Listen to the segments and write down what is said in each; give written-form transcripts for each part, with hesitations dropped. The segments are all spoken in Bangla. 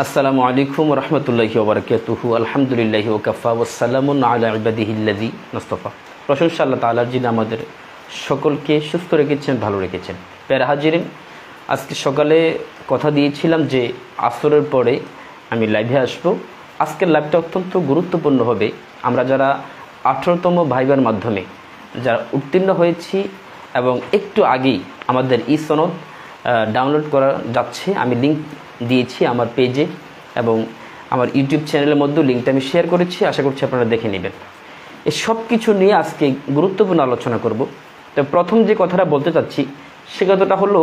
আসসালামু আলাইকুম রহমতুল্লাহি ওয়া বারাকাতুহু। আলহামদুলিল্লাহি ওয়া কাফা ওয়া সালামুন আলা ইবাদিহিল্লাযী নাসতাফা। প্রশংসা আল্লাহ তাআলার, যিনি আমাদের সকলকে সুস্থ রেখেছেন, ভালো রেখেছেন। প্যারা হাজিরিন, আজকে সকালে কথা দিয়েছিলাম যে আসরের পরে আমি লাইভে আসব। আজকের লাইভটা অত্যন্ত গুরুত্বপূর্ণ হবে। আমরা যারা 18তম ভাইবার মাধ্যমে যারা উত্তীর্ণ হয়েছি এবং একটু আগেই আমাদের সনদ ডাউনলোড করা যাচ্ছে, আমি লিঙ্ক দিয়েছি আমার পেজে এবং আমার ইউটিউব চ্যানেলের মধ্যে লিঙ্কটা আমি শেয়ার করেছি। আশা করছি আপনারা দেখে নেবেন। এই সব কিছু নিয়ে আজকে গুরুত্বপূর্ণ আলোচনা করব। তো প্রথম যে কথাটা বলতে চাচ্ছি সে কথাটা হলো,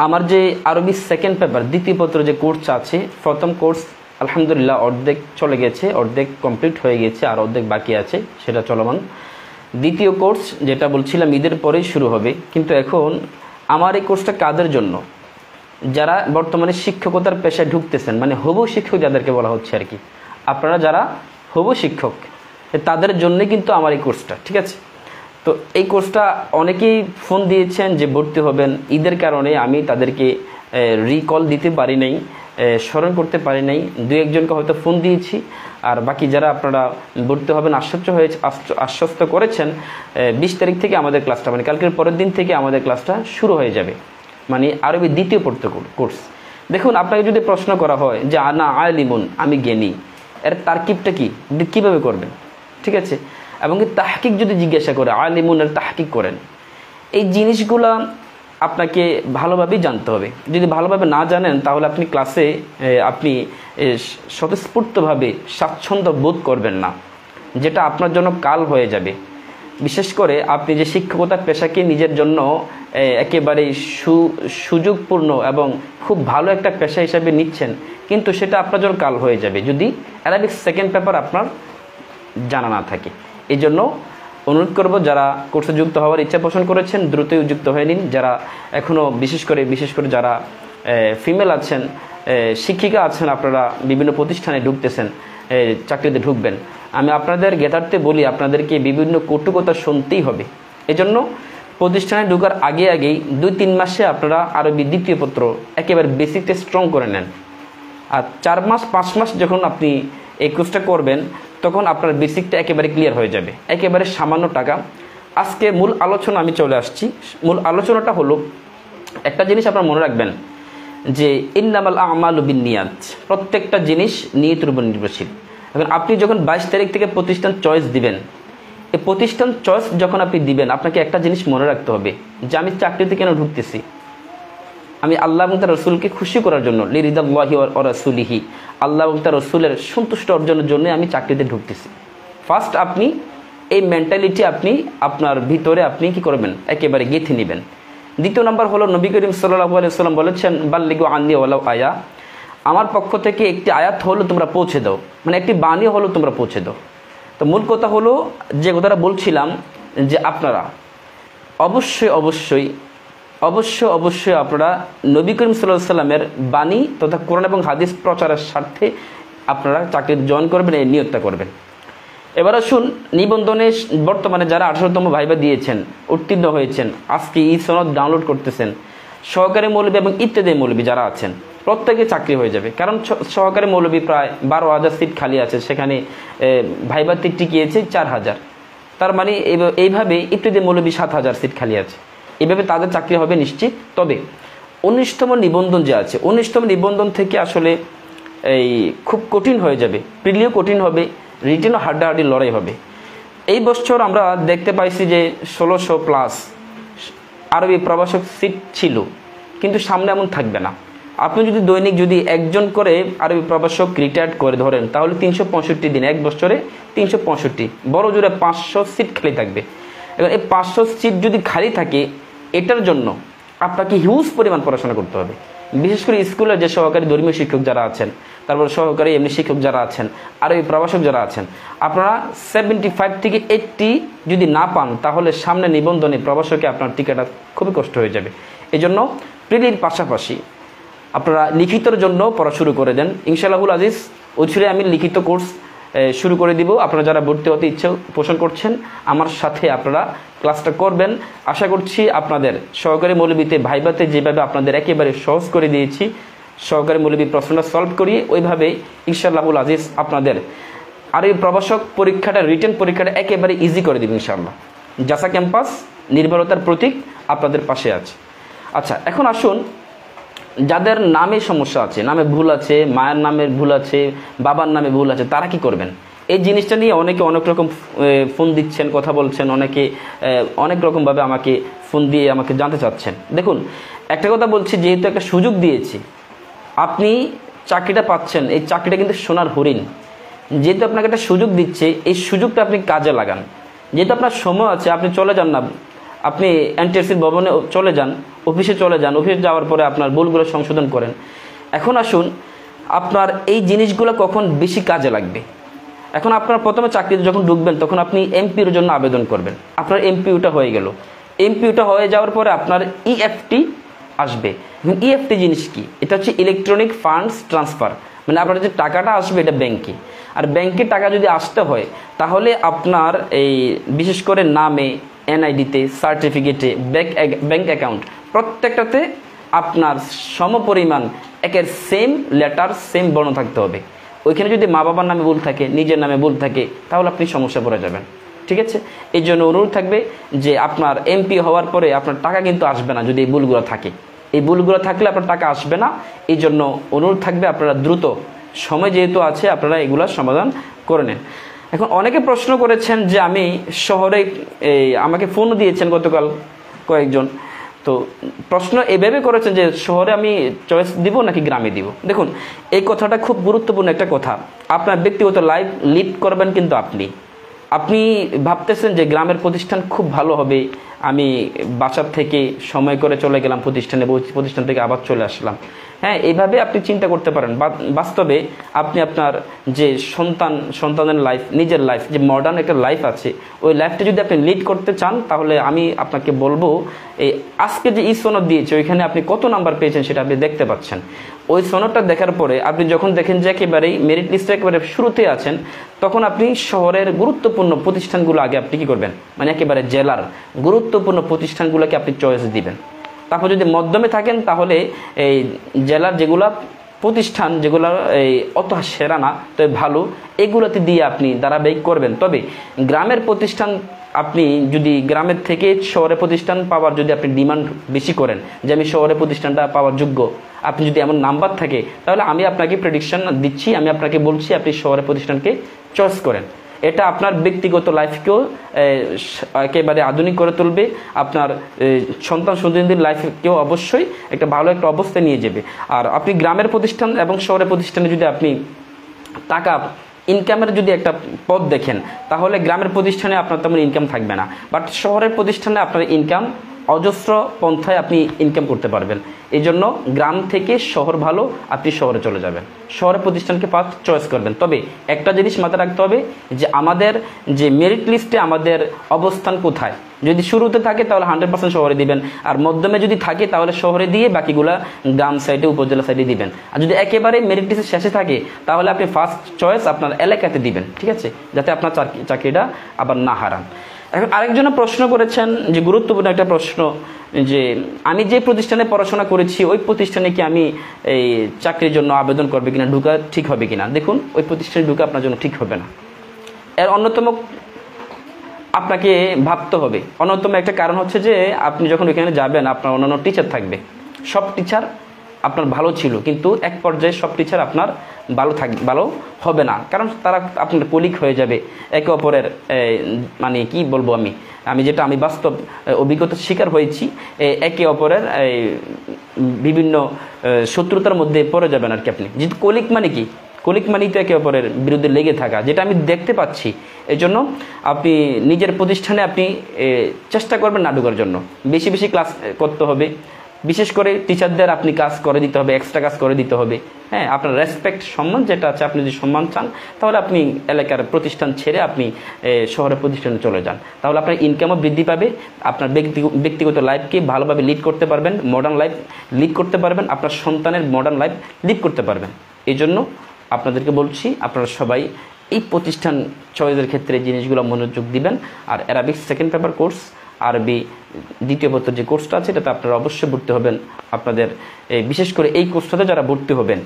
আমার যে আরবি সেকেন্ড পেপার দ্বিতীয় পত্র যে কোর্স আছে, প্রথম কোর্স আলহামদুলিল্লাহ অর্ধেক চলে গেছে, অর্ধেক কমপ্লিট হয়ে গেছে, আর অর্ধেক বাকি আছে, সেটা চলমান। দ্বিতীয় কোর্স যেটা বলছিলাম ঈদের পরেই শুরু হবে। কিন্তু এখন আমার এই কোর্সটা কাদের জন্য? যারা বর্তমানে শিক্ষকতার পেশায় ঢুকতেছেন, মানে হবু শিক্ষক যাদেরকে বলা হচ্ছে আর কি, আপনারা যারা হবু শিক্ষক তাদের জন্য কিন্তু আমার এই কোর্সটা, ঠিক আছে? তো এই কোর্সটা অনেকেই ফোন দিয়েছেন যে ভর্তি হবেন। ঈদের কারণে আমি তাদেরকে রিকল দিতে পারি নাই, স্মরণ করতে পারি নাই। দু একজনকে হয়তো ফোন দিয়েছি, আর বাকি যারা আপনারা ভর্তি হবেন আশ্বস্ত করেছেন 20 তারিখ থেকে আমাদের ক্লাসটা, মানে কালকের পরের দিন থেকে আমাদের ক্লাসটা শুরু হয়ে যাবে, মানে আরবি দ্বিতীয় পত্র কোর্স। দেখুন, আপনাকে যদি প্রশ্ন করা হয় যে আনা আলিমুন, আমি জ্ঞানী, এর তারকিবটা কি, কীভাবে করবেন, ঠিক আছে? এবং তাহকিক যদি জিজ্ঞাসা করে আলিমুন এর তাহকিক করেন, এই জিনিসগুলো আপনাকে ভালোভাবেই জানতে হবে। যদি ভালোভাবে না জানেন তাহলে আপনি ক্লাসে আপনি স্বতঃস্ফূর্তভাবে স্বাচ্ছন্দ্য বোধ করবেন না, যেটা আপনার জন্য কাল হয়ে যাবে। বিশেষ করে আপনি যে শিক্ষকতা পেশাকে নিজের জন্য একেবারেই সুযোগপূর্ণ এবং খুব ভালো একটা পেশা হিসাবে নিচ্ছেন, কিন্তু সেটা আপনার জন্য কাল হয়ে যাবে যদি অ্যারাবিক সেকেন্ড পেপার আপনার জানা না থাকে। এই জন্য অনুরোধ করব, যারা কোর্সে যুক্ত হওয়ার ইচ্ছা পোষণ করেছেন দ্রুতই যুক্ত হয়ে নিন। যারা এখনও বিশেষ করে যারা ফিমেল আছেন, শিক্ষিকা আছেন, আপনারা বিভিন্ন প্রতিষ্ঠানে ঢুকতেছেন, চাকরিতে ঢুকবেন, আমি আপনাদের জ্ঞাতার্থে বলি, আপনাদেরকে বিভিন্ন কটুকতা শুনতেই হবে। এজন্য প্রতিষ্ঠানে ঢোকার আগেই 2-3 মাসে আপনারা আরবি দ্বিতীয় পত্র একেবারে বেসিকটা স্ট্রং করে নেন। আর 4 মাস 5 মাস যখন আপনি এই কোর্সটা করবেন, তখন আপনার বেসিকটা একেবারে ক্লিয়ার হয়ে যাবে, একেবারে সামান্য টাকা। আজকে মূল আলোচনা আমি চলে আসছি। মূল আলোচনাটা হলো, একটা জিনিস আপনারা মনে রাখবেন যে ইন্নামাল আমালু বিন্নিয়াত, প্রত্যেকটা জিনিস নিয়তের উপর নির্ভরশীল। এখন আপনি যখন 22 তারিখ থেকে প্রতিষ্ঠান চয়েস দিবেন, এই প্রতিষ্ঠান চয়েস যখন আপনি দিবেন, আপনাকে একটা জিনিস মনে রাখতে হবে যে আমি চাকরিতে কেন ঢুকতেছি, আমি আল্লাহ এবং তার রসুলকে খুশি করার জন্য, লিরিদাল্লাহি ওয়া রাসূলিহি, আল্লাহ এবং তার রসুলের সন্তুষ্ট অর্জনের জন্য আমি চাকরিতে ঢুকতেছি। ফার্স্ট আপনি এই মেন্টালিটি আপনি আপনার ভিতরে আপনি কি করবেন, একেবারে গেঁথে নেবেন। দ্বিতীয় নাম্বার হলো, নবী করিম সাল্লাল্লাহু আলাইহি ওয়াসাল্লাম বলেছেন, বাল্লিগু আন্নী ওয়ালাউ আয়া, আমার পক্ষ থেকে একটি আয়াত হলো তোমরা পৌঁছে দাও, মানে একটি বাণী হলো তোমরা পৌঁছে দাও। তো মূল কথা হলো যে কথাটা বলছিলাম, যে আপনারা অবশ্যই আপনারা নবী করিম সাল্লাল্লাহু আলাইহি সাল্লামের বাণী তথা কোরআন এবং হাদিস প্রচারের স্বার্থে আপনারা চাকরি জয়েন করবেন, এই নিয়োগটা করবেন। এবার আসুন, নিবন্ধনে বর্তমানে যারা 18তম ভাইবা দিয়েছেন, উত্তীর্ণ হয়েছেন, আজকে সনদ ডাউনলোড করতেছেন, সহকারী মৌলবী এবং ইত্যাদি মৌলবী যারা আছেন, প্রত্যেকে চাকরি হয়ে যাবে। কারণ সহকারী মৌলবী প্রায় 12,000 সিট খালি আছে, সেখানে ভাইবাতে টিকিয়েছে 4,000। তার মানে এইভাবে ইত্যাদি মৌলবী 7,000 সিট খালি আছে, এভাবে তাদের চাকরি হবে নিশ্চিত। তবে 19তম নিবন্ধন যে আছে, 19তম নিবন্ধন থেকে আসলে এই খুব কঠিন হয়ে যাবে, প্রিলিও কঠিন হবে, রিটেনও হাড্ডাহাড্ডি লড়াই হবে। এই বছর আমরা দেখতে পাইছি যে 1600+ আরবি প্রভাষক সিট ছিল, কিন্তু সামনে এমন থাকবে না। আপনি যদি দৈনিক একজন করে আরবি প্রভাষক রিটায়ার্ড করে ধরেন, তাহলে 365 দিন, এক বছরে 365, বড় জোরে 500 সিট খালি থাকবে। এবার এই 500 সিট যদি খালি থাকে, এটার জন্য আপনাকে হিউজ পরিমাণ পড়াশোনা করতে হবে। বিশেষ করে স্কুলের যে সহকারী ধর্মীয় শিক্ষক যারা আছেন, তারপর সহকারী এমনি শিক্ষক যারা আছেন, আরবি প্রভাষক যারা আছেন, আপনারা 75 থেকে 80 যদি না পান, তাহলে সামনে নিবন্ধনে প্রভাষকে আপনার টিকাটা খুবই কষ্ট হয়ে যাবে। এই জন্য প্রিলির পাশাপাশি আপনারা লিখিতর জন্য পড়া শুরু করে দেন। ইনশাআল্লাহুল আজিজ অচিরে আমি লিখিত কোর্স শুরু করে দিব। আপনারা যারা ভর্তি হতে ইচ্ছা পোষণ করছেন, আমার সাথে আপনারা ক্লাসটা করবেন। আশা করছি আপনাদের সহকারী মৌলবীতে ভাইবাতে যেভাবে আপনাদের একেবারে সহজ করে দিয়েছি, সহকারী মৌলবী প্রশ্নটা সলভ করিয়ে ওইভাবে ইনশাআল্লাহুল আজিজ আপনাদের আর এই প্রবাসক পরীক্ষাটা রিটেন পরীক্ষাটা একেবারে ইজি করে দেবে ইনশাআল্লাহ। জাসা ক্যাম্পাস নির্ভরতার প্রতীক আপনাদের পাশে আছে। আচ্ছা, এখন আসুন যাদের নামে সমস্যা আছে, নামে ভুল আছে, মায়ের নামের ভুল আছে, বাবার নামে ভুল আছে, তারা কি করবেন? এই জিনিসটা নিয়ে অনেকে অনেক রকম ফোন দিচ্ছেন, কথা বলছেন, অনেকে অনেক রকমভাবে আমাকে ফোন দিয়ে আমাকে জানতে চাচ্ছেন। দেখুন, একটা কথা বলছি, যেহেতু একটা সুযোগ দিয়েছি, আপনি চাকরিটা পাচ্ছেন, এই চাকরিটা কিন্তু সোনার হরিণ। যেহেতু আপনাকে একটা সুযোগ দিচ্ছে, এই সুযোগটা আপনি কাজে লাগান। যেহেতু আপনার সময় আছে, আপনি চলে যান না, আপনি এনটিআরসির ভবনে চলে যান, অফিসে চলে যান, অফিসে যাওয়ার পরে আপনার ভুলগুলো সংশোধন করেন। এখন আসুন, আপনার এই জিনিসগুলো কখন বেশি কাজে লাগবে? এখন আপনার প্রথমে চাকরিতে যখন ঢুকবেন তখন আপনি এমপিওর জন্য আবেদন করবেন। আপনার এমপিওটা হয়ে গেল, এমপিওটা হয়ে যাওয়ার পরে আপনার ইএফটি আসবে। ইএফটি জিনিস কি? এটা হচ্ছে ইলেকট্রনিক ফান্ডস ট্রান্সফার, মানে আপনার যে টাকাটা আসবে এটা ব্যাংকে। আর ব্যাংকে টাকা যদি আসতে হয় তাহলে আপনার এই বিশেষ করে নামে, এনআইডিতে, সার্টিফিকেটে, ব্যাংক অ্যাকাউন্ট প্রত্যেকটাতে আপনার সমপরিমাণ একের সেম লেটার, সেম বর্ণ থাকতে হবে। ওইখানে যদি মা বাবার নামে ভুল থাকে, নিজের নামে ভুল থাকে, তাহলে আপনি সমস্যা পড়ে যাবেন। ঠিক আছে? এই জন্য অনুরোধ থাকবে যে আপনার এমপি হওয়ার পরে আপনার টাকা কিন্তু আসবে না যদি এই ভুলগুলো থাকে। এই ভুলগুলো থাকলে আপনার টাকা আসবে না। এই জন্য অনুরোধ থাকবে আপনারা দ্রুত, সময় যেহেতু আছে, আপনারা এগুলোর সমাধান করে নেন। এখন অনেকে প্রশ্ন করেছেন যে আমি শহরে, আমাকে ফোন দিয়েছেন গতকাল কয়েকজন, তো প্রশ্ন এভাবে করেছেন যে শহরে আমি চয়েস দিব নাকি গ্রামে দিব। দেখুন, এই কথাটা খুব গুরুত্বপূর্ণ একটা কথা। আপনার ব্যক্তিগত লাইফ লিড করবেন কিন্তু আপনি ভাবতেছেন যে গ্রামের প্রতিষ্ঠান খুব ভালো হবে, আমি বাসার থেকে সময় করে চলে গেলাম প্রতিষ্ঠানে, প্রতিষ্ঠান থেকে আবার চলে আসলাম। হ্যাঁ, এইভাবে আপনি চিন্তা করতে পারেন। বাস্তবে আপনি আপনার যে সন্তানের লাইফ, নিজের লাইফ, যে মডার্ন একটা লাইফ আছে, ওই লাইফটা যদি আপনি লিড করতে চান, তাহলে আমি আপনাকে বলবো এই আজকে যে সনদ দিয়েছে ওইখানে আপনি কত নাম্বার পেয়েছেন সেটা আপনি দেখতে পাচ্ছেন। ওই সনদটা দেখার পরে আপনি যখন দেখেন যে একেবারেই মেরিট লিস্টে একেবারে শুরুতে আছেন, তখন আপনি শহরের গুরুত্বপূর্ণ প্রতিষ্ঠানগুলো আগে আপনি কী করবেন, মানে একেবারে জেলার গুরুত্বপূর্ণ প্রতিষ্ঠানগুলোকে আপনি চয়েস দিবেন। তারপর যদি মধ্যমে থাকেন তাহলে এই জেলার যেগুলা প্রতিষ্ঠান, যেগুলো এই অত সেরা না তবে ভালো, এগুলোতে দিয়ে আপনি ধারাবাহিক করবেন। তবে গ্রামের প্রতিষ্ঠান, আপনি যদি গ্রামের থেকে শহরে প্রতিষ্ঠান পাওয়ার যদি আপনি ডিমান্ড বেশি করেন যে আমি শহরে প্রতিষ্ঠানটা পাওয়ার যোগ্য, আপনি যদি এমন নাম্বার থাকে, তাহলে আমি আপনাকে প্রেডিকশন দিচ্ছি, আমি আপনাকে বলছি আপনি শহরে প্রতিষ্ঠানকে চয়েস করেন। এটা আপনার ব্যক্তিগত লাইফকেও একেবারে আধুনিক করে তুলবে, আপনার সন্তান সন্ততিদের লাইফকেও অবশ্যই একটা ভালো একটা অবস্থায় নিয়ে যাবে। আর আপনি গ্রামের প্রতিষ্ঠান এবং শহরের প্রতিষ্ঠানে যদি আপনি টাকা ইনকামের যদি একটা পথ দেখেন, তাহলে গ্রামের প্রতিষ্ঠানে আপনার তেমন ইনকাম থাকবে না, বাট শহরের প্রতিষ্ঠানে আপনার ইনকাম অজস্র পন্থায় আপনি ইনকাম করতে পারবেন। এই জন্য গ্রাম থেকে শহর ভালো, আপনি শহরে চলে যাবেন, শহরের প্রতিষ্ঠানকে পাথ চয়েস করবেন। তবে একটা জিনিস মাথায় রাখতে হবে যে আমাদের যে মেরিট লিস্টে আমাদের অবস্থান কোথায়, যদি শুরুতে থাকে তাহলে 100% শহরে দিবেন, আর মধ্যমে যদি থাকে তাহলে শহরে দিয়ে বাকিগুলা গ্রাম সাইডে, উপজেলা সাইডে দিবেন। আর যদি একেবারে মেরিট লিস্টের শেষে থাকে তাহলে আপনি ফার্স্ট চয়েস আপনার এলাকাতে দিবেন, ঠিক আছে, যাতে আপনার চাকরিটা আবার না হারান। এখন আরেকজনে প্রশ্ন করেছেন যে গুরুত্বপূর্ণ একটা প্রশ্ন, যে আমি যে প্রতিষ্ঠানে পড়াশোনা করেছি ওই প্রতিষ্ঠানে কি আমি এই চাকরির জন্য আবেদন করবে কিনা, ঢুকা ঠিক হবে কিনা। দেখুন, ওই প্রতিষ্ঠানে ঢুকা আপনার জন্য ঠিক হবে না। এর অন্যতম আপনাকে ভাবতে হবে, অন্যতম একটা কারণ হচ্ছে যে আপনি যখন ওইখানে যাবেন আপনার অন্যান্য টিচার থাকবে, সব টিচার আপনার ভালো ছিল, কিন্তু এক পর্যায়ে সব টিচার আপনার ভালো হবে না, কারণ তারা আপনার কলিগ হয়ে যাবে, একে অপরের মানে কি বলবো, আমি যেটা আমি বাস্তব অভিজ্ঞতার শিকার হয়েছি, একে অপরের বিভিন্ন শত্রুতার মধ্যে পড়ে যাবেন আর কি আপনি। যেহেতু কলিগ মানে কি, কলিগ মানেই তো একে অপরের বিরুদ্ধে লেগে থাকা, যেটা আমি দেখতে পাচ্ছি। এই জন্য আপনি নিজের প্রতিষ্ঠানে আপনি চেষ্টা করবেন না ঢোকার জন্য, বেশি বেশি ক্লাস করতে হবে, বিশেষ করে টিচারদের আপনি কাজ করে দিতে হবে, এক্সট্রা কাজ করে দিতে হবে। হ্যাঁ, আপনার রেসপেক্ট, সম্মান যেটা আছে, আপনি যদি সম্মান চান তাহলে আপনি এলাকার প্রতিষ্ঠান ছেড়ে আপনি শহরের প্রতিষ্ঠানে চলে যান, তাহলে আপনার ইনকামও বৃদ্ধি পাবে, আপনার ব্যক্তিগত লাইফকে ভালোভাবে লিড করতে পারবেন, মডার্ন লাইফ লিড করতে পারবেন, আপনার সন্তানের মডার্ন লাইফ লিড করতে পারবেন। এই জন্য আপনাদেরকে বলছি, আপনারা সবাই এই প্রতিষ্ঠান চয়েসের ক্ষেত্রে জিনিসগুলো মনোযোগ দিবেন। আর অ্যারাবিক সেকেন্ড পেপার কোর্স আরবি দ্বিতীয় পত্র যে কোর্সটা আছে এটাতে আপনারা অবশ্যই ভর্তি হবেন। আপনাদের বিশেষ করে এই কোর্সটাতে যারা ভর্তি হবেন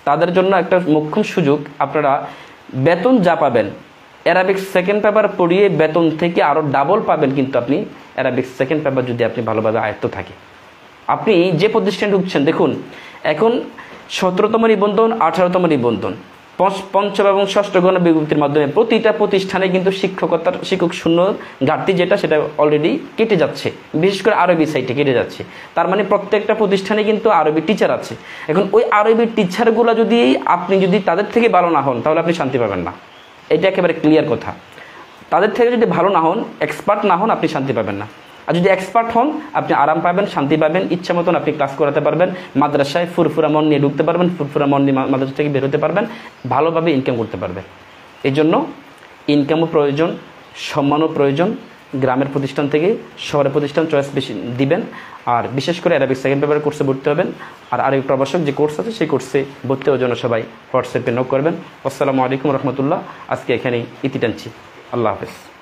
তাদের জন্য একটা মোক্ষম সুযোগ, আপনারা বেতন যা পাবেন অ্যারাবিক সেকেন্ড পেপার পড়িয়ে বেতন থেকে আরও ডাবল পাবেন। কিন্তু আপনি অ্যারাবিক সেকেন্ড পেপার যদি আপনি ভালোভাবে আয়ত্ত থাকে, আপনি যে প্রতিষ্ঠানে ঢুকছেন, দেখুন এখন 17তম নিবন্ধন, 18তম নিবন্ধন, পঞ্চম এবং ষষ্ঠ গণ বিজ্ঞপ্তির মাধ্যমে প্রতিটা প্রতিষ্ঠানে কিন্তু শিক্ষক শূন্য ঘাটতি যেটা সেটা অলরেডি কেটে যাচ্ছে, বিশেষ করে আরবি সাইটে কেটে যাচ্ছে। তার মানে প্রত্যেকটা প্রতিষ্ঠানে কিন্তু আরবি টিচার আছে। এখন ওই আরবি টিচারগুলো যদি তাদের থেকে ভালো না হন তাহলে আপনি শান্তি পাবেন না, এটা একেবারে ক্লিয়ার কথা। তাদের থেকে যদি ভালো না হন, এক্সপার্ট না হন, আপনি শান্তি পাবেন না। আর যদি এক্সপার্ট হন আপনি আরাম পাবেন, শান্তি পাবেন, ইচ্ছা মতন আপনি ক্লাস করাতে পারবেন, মাদ্রাসায় ফুরফুরা মন নিয়ে ঢুকতে পারবেন, ফুরফুরা মন নিয়ে মাদ্রাসা থেকে বেরোতে পারবেন, ভালোভাবে ইনকাম করতে পারবেন। এই জন্য ইনকামও প্রয়োজন, সম্মানও প্রয়োজন। গ্রামের প্রতিষ্ঠান থেকে শহরের প্রতিষ্ঠান চয়েস বেশি দিবেন। আর বিশেষ করে অ্যারাবিক সেকেন্ড পেপারের কোর্সে ভর্তি হবেন। আর আরবি প্রভাষক যে কোর্স আছে সেই কোর্সে ভর্তি হওয়ার জন্য সবাই হোয়াটসঅ্যাপে নক করবেন। আসসালামু আলাইকুম রহমতুল্লাহ। আজকে এখানেই ইতি টানছি। আল্লাহ হাফেজ।